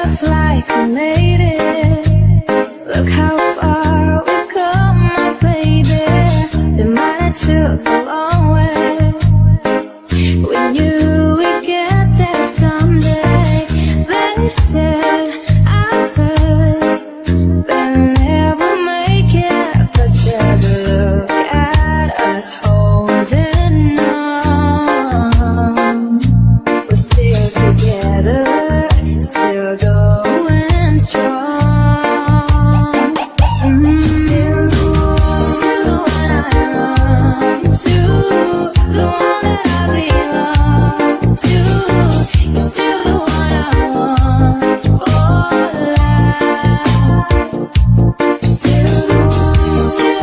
looks like we made it. Look how far we've come, my baby. It might have took a long way. We knew we'd get there someday. They said I bet they'll never make it, but just look at us holding on. We're still together, still going strong. Still the one I run to, the one that I belong to. You're still the one I want for life. You're still the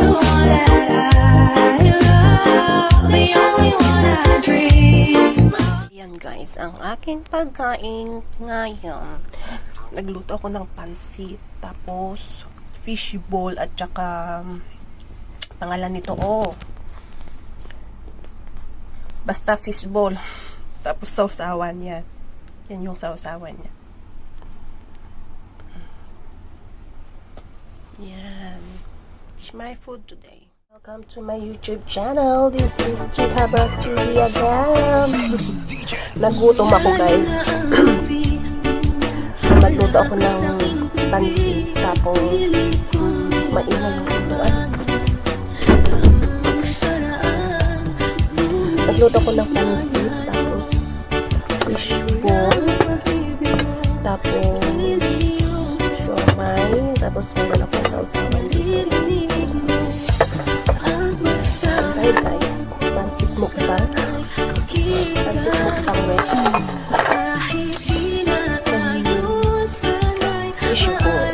one that I love, the only one I dream of. Yan guys, ang aking pagkain ngayon. Nagluto ako ng pansit, tapos fish ball, at saka pangalan nito, basta fish ball. Tapos sausawan yan. Yan yung sausawan niya. Yan. It's my food today. Welcome to my YouTube channel. This is Chika TV again. Nagutom ako guys. Nagluto ako ng pansit. Tapos mainag ko. Nagluto ko ng pansit. Tapos fish ball. Tapos siomay. Tapos meron ako sausawan dito. Hi guys, pansit mukbang. Pansit mukbang with fish ball.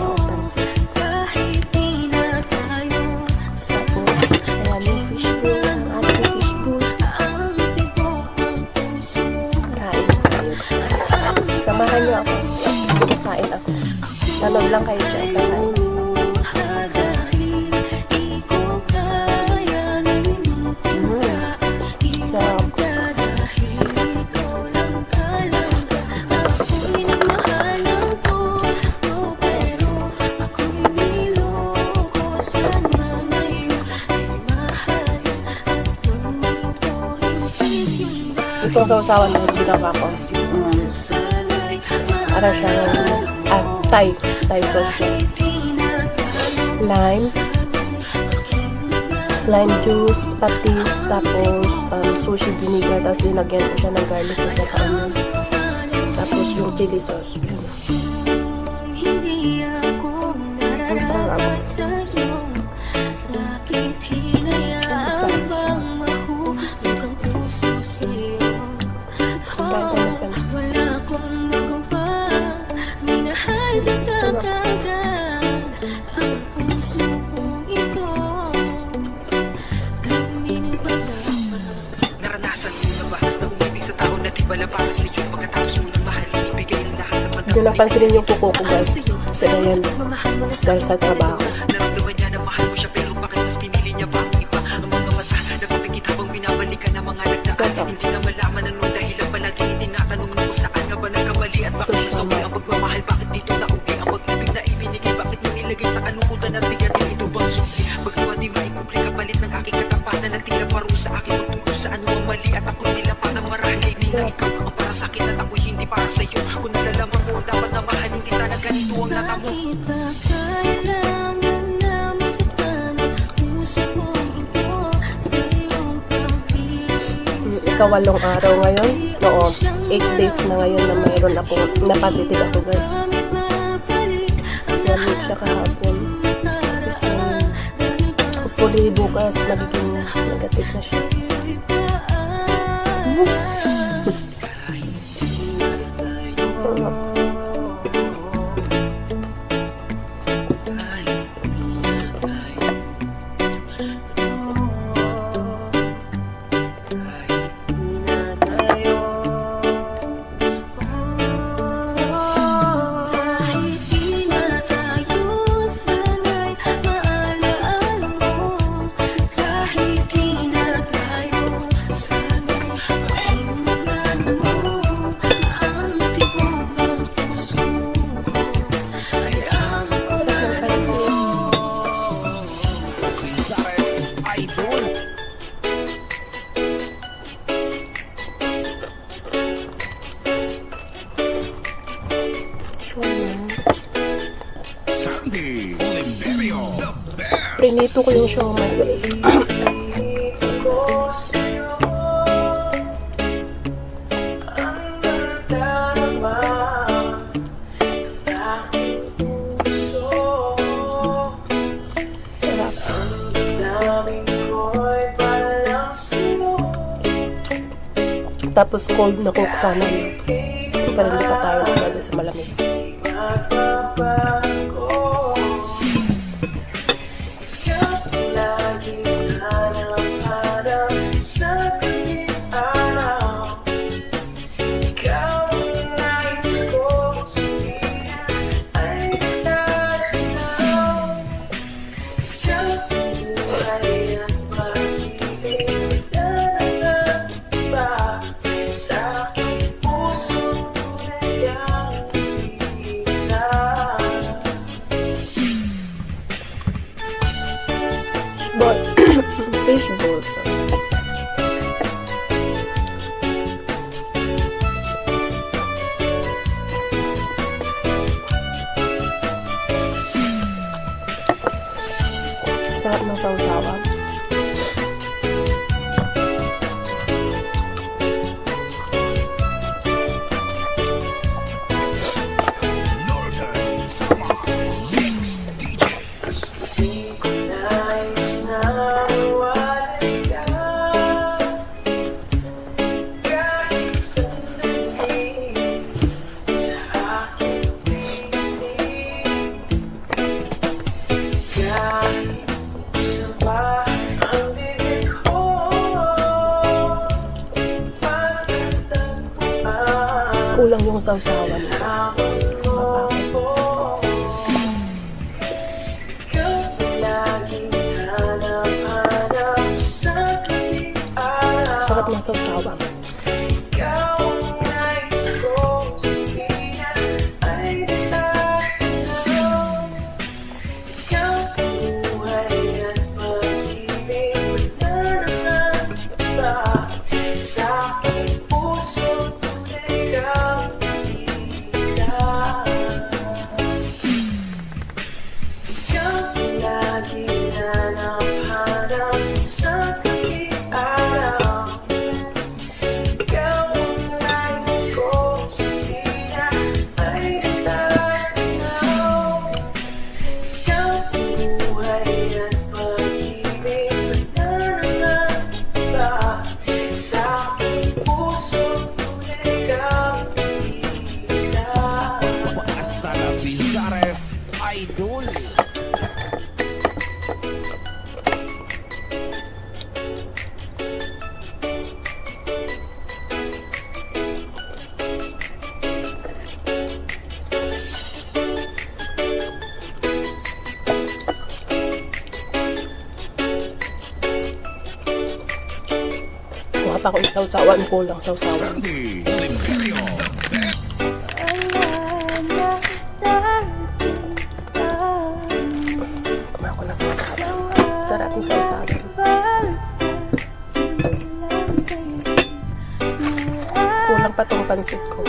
Pansit. Tapos, ayan yung fish ball. Ang ating fish ball. Kain tayo guys. Samahan niyo ako. Kain ako. Nanood lang kayo dyan. Kain. Itong sausawan na ginawa ko. Para siyang Thai sauce. Lime juice, patis, tapos sushi vinegar, tapos linagyan ko siya ng garlic at saka onion. Tapos yung chili sauce. Ang sarap. Hindi lang pansinin yung kuko ko guys. Kasi ganyan dahil sa trabaho. Naramdaman niya na mahal mo siya, pero bakit mas pinili niya ba ang iba? Ang mga mata, nagpapikit habang binabalikan ng mga nagdaan. Hindi na malaman anong dahilan, palagi tinatanong mo kung saan nga ba nagkamali at bakit nasawi ang pagmamahal. Bakit dito nauwi ang pag-ibig na ibinigay? Bakit mo nilagay sa kalungkutan at bigatin? Ito bang sukli? Bagawa di maikubli kapalit ng aking katapatan at tila paro sa akin magturo sa ano ang mali. At ako nila pa ng marahil, hindi na ikaw ang para sa akin at ako'y hindi para sa iyo. Kung nalalaman mo, dapat na mahal, hindi sana ganito ang natamo. Ikawalong araw ngayon. Oo, 8 days na ngayon na mayroon ako na positive ako guys. Lamig siya kahapon. Kasi hopefully bukas magiging negative na siya. Prinito ko yung siomai, guys. Tapos cold na coke sana yun. Para hindi pa tayo lagi sa malamig. Fish balls. Sarap ng sausawan. Kulang yung sausawan. Sarap ng sausawan. Kuha pa ko yung sausawan, kulang sausawan. Kuha ko na sausawan. Sarap yung sausawan. Kulang pa tong pansit ko.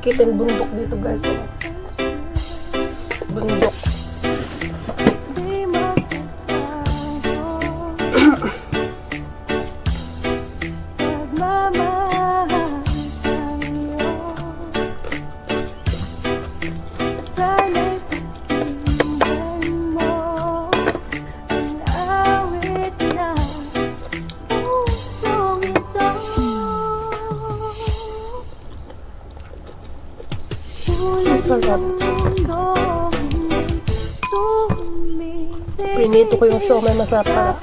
Kita yung bundok dito, guys. Bundok. Sarap. Pinito ko yung siomai, masarap.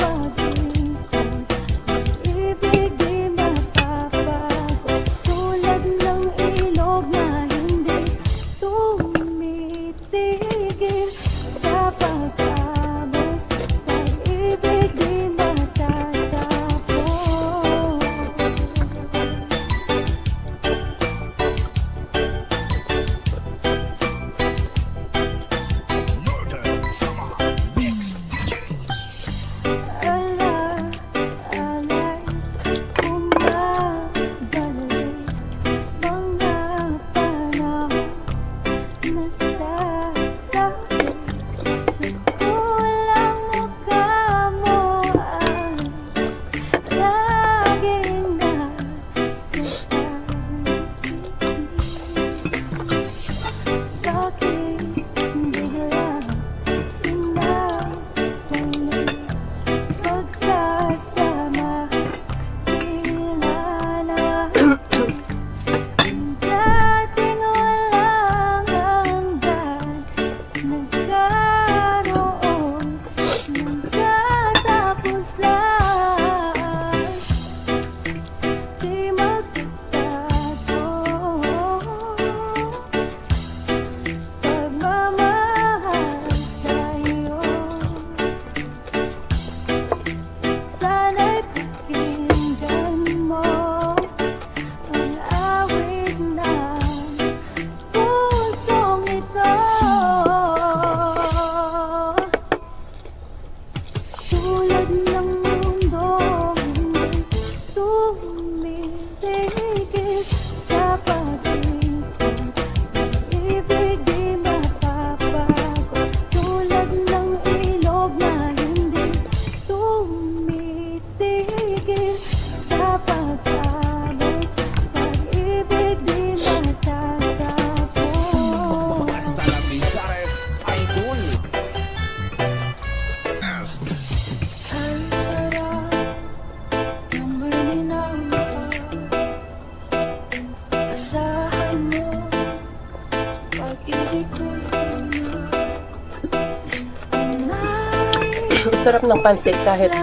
Ang sarap ng pansit kahit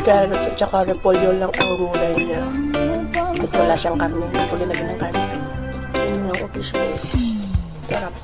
carrots at saka repolyo lang ang gulay niya. Kasi wala siyang karne. Hindi ko linagyan ng karne. Yun lang ako fish ball. Sarap.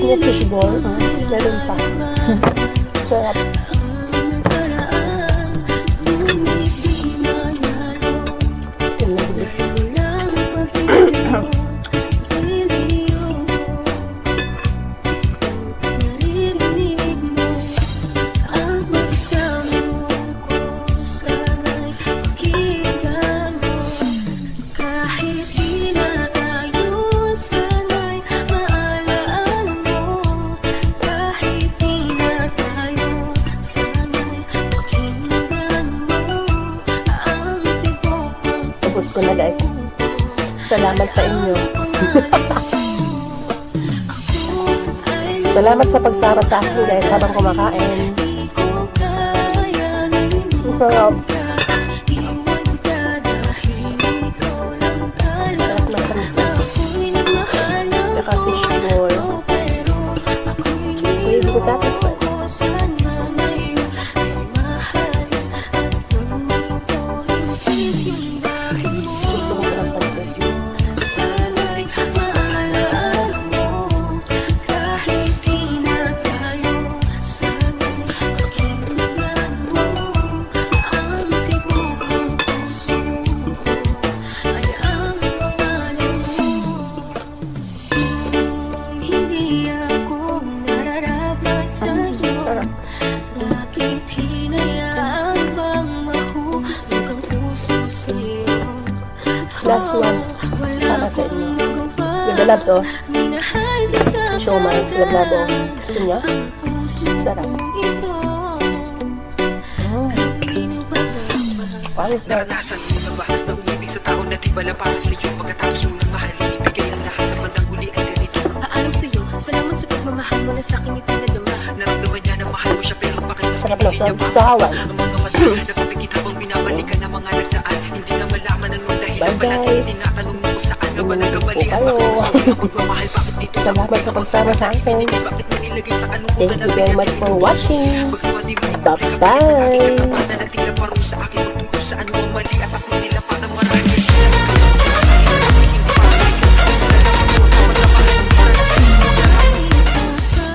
Yung fishball, meron pa. Sarap. Tapos ko na guys. Salamat sa inyo. Salamat sa pagsama sa akin guys habang kumakain. Sarap. Sarap ng pansit. Saka fishball. Hindi ko satisfied. Last one para sa inyo. Yung labs oh. Siomay, lablabo. Gusto niya? Sarap. Parang sarap. Naranasan mo na ba na umibig sa tao na di bala para sa'yo? Pagkatapos mo nang mahalin, ibigay ang lahat sa bandang huli ay ganito. Paalam sa'yo, salamat sa pagmamahal mo na sa'kin itinadama. Naramdaman niya na mahal mo siya pero bakit mas Sarap pinili na niya ba? sawan. Ang mga mata napapikit habang binabalikan ng mga nagdaan. Hindi na malaman anong dahilan. Bye guys. Tinatanong mo kung saan na ba Ingat po nagkamali at kayo. bakit sa mga pagmamahal bakit dito Salamat sa pagsama sa akin. bakit mo nilagay sa ano Thank you very much for watching. Bye-bye. Bye-bye.